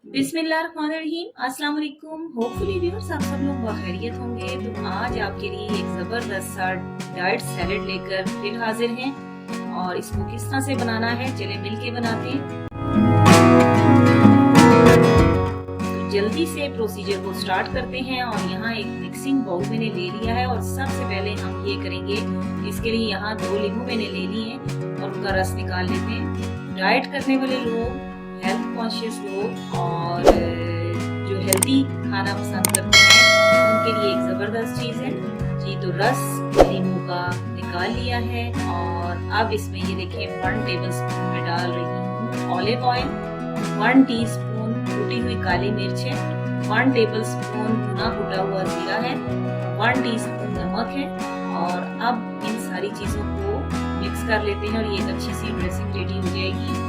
बिस्मिल्लाहिर्रहमानिर्रहीम, अस्सलाम वालेकुम। होपफुली व्यूअर्स आप सब लोग बखैरियत होंगे। तो आज आपके लिए एक ज़बरदस्त सा डाइट सैलेड लेकर फिर हाजिर हैं और इसको किस तरह से बनाना है चले मिलके बनाते हैं। तो जल्दी से प्रोसीजर को स्टार्ट करते हैं और यहाँ एक मिक्सिंग बाउल मैंने ले लिया है और सबसे पहले हम ये करेंगे, इसके लिए यहाँ 2 नींबू मैंने ले लिए हैं और उनका रस निकाल लेते हैं। डाइट करने वाले लोग, हेल्थ कॉन्शियस लोग और जो हेल्दी खाना पसंद करते हैं उनके लिए एक ज़बरदस्त चीज़ है जी। तो रस नींबू का निकाल लिया है और अब इसमें ये देखिए 1 टेबल स्पून में डाल रही हूँ ऑलिव ऑयल, 1 टीस्पून कुटी हुई काली मिर्च है, 1 टेबल स्पून भुना कुटा हुआ जीरा है, 1 टीस्पून नमक है। और अब इन सारी चीज़ों को मिक्स कर लेते हैं और ये एक अच्छी सी ड्रेसिंग रेडी हो जाएगी।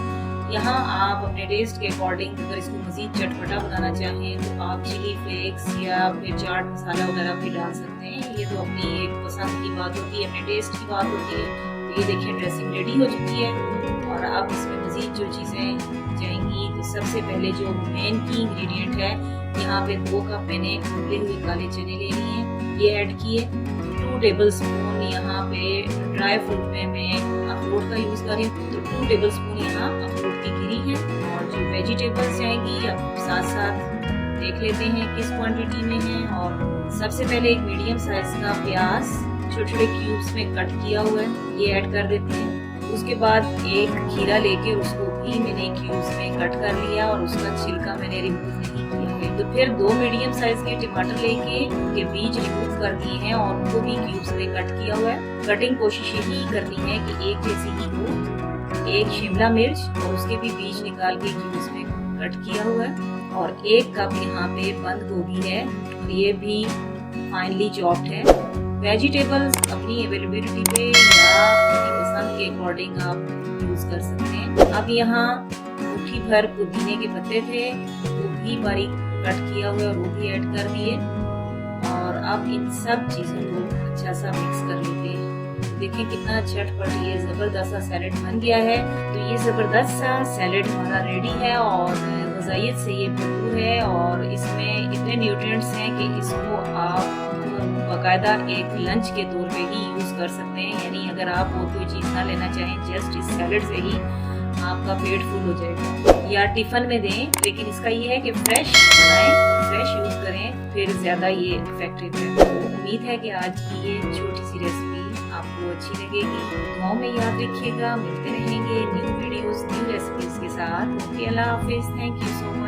यहाँ आप अपने टेस्ट के अकॉर्डिंग अगर इसको मज़ीद चटपटा बनाना चाहें तो आप चिली फ्लेक्स या फिर चाट मसाला वगैरह भी डाल सकते हैं। ये तो अपनी एक पसंद की बात होती है, अपने टेस्ट की बात होती है। तो ये देखिए ड्रेसिंग रेडी हो चुकी है और अब इसमें मज़ीद जो चीज़ें जाएंगी तो सबसे पहले जो मेन की इंग्रेडिएंट है, यहाँ पे 2 कप मैंने उबले हुए काले चने ले लिए हैं, ये ऐड किए। 2 टेबल स्पून यहाँ पे ड्राई फ्रूट में मैं अखरोट का यूज़ कर रही हूँ, तो 2 टेबल स्पून यहाँ अखरोट की गिरी है। और जो वेजिटेबल्स जाएंगी अब साथ साथ देख लेते हैं किस क्वांटिटी में है। और सबसे पहले एक मीडियम साइज का प्याज छोटे छोटे क्यूब्स में कट किया हुआ है, ये ऐड कर देते हैं। उसके बाद एक खीरा लेके उसको भी मैंने क्यूब्स में कट कर लिया और उसका छिलका मैंने रिमूव नहीं किया है। तो फिर 2 मीडियम साइज के टमाटर लेके उनके बीज रिमूव कर दिए हैं और उनको भी क्यूब्स में कट किया हुआ है। कटिंग कोशिश यही करनी है कि एक जैसी ही हो। एक शिमला मिर्च और उसके भी बीज निकाल के क्यूब्स में कट किया हुआ है और 1 कप यहाँ पे बंद गोभी है, ये भी फाइनली चॉप्ड है। वेजिटेबल्स अपनी अवेलेबिलिटी पे या अपनी पसंद के अकॉर्डिंग आप यूज कर सकते हैं। अब यहाँ मुट्ठी भर पुदीने के पत्ते थे, वो भी बारीक कट किया हुआ और वो भी ऐड कर दिए। और अब इन सब चीज़ों को अच्छा सा मिक्स कर लेते हैं। देखिए कितना झटपट ये ज़बरदस्त सा सैलेड बन गया है। तो ये ज़बरदस्त सा सैलेड हमारा रेडी है और ग़िज़ाइयत से ये भरपूर है और इसमें इतने न्यूट्रिएंट्स हैं कि इसको आप बाकायदा एक लंच के तौर पे ही यूज़ कर सकते हैं। यानी अगर आप और कोई चीज़ ना लेना चाहें, जस्ट इस सैलेड से ही आपका पेट फुल हो जाएगा। या टिफ़िन में दें, लेकिन इसका ये है कि फ्रेश बनाएं, फ्रेश यूज़ करें, फिर ज़्यादा ये इफेक्टिव है। तो उम्मीद है कि आज की ये छोटी सी रेसिपी आपको अच्छी लगेगी। दुआओं में याद रखिएगा। मिलते रहेंगे न्यू वीडियोस, न्यू रेसिपीज़ के साथ। ओके, अल्लाह हाफिज़। Thank you so much.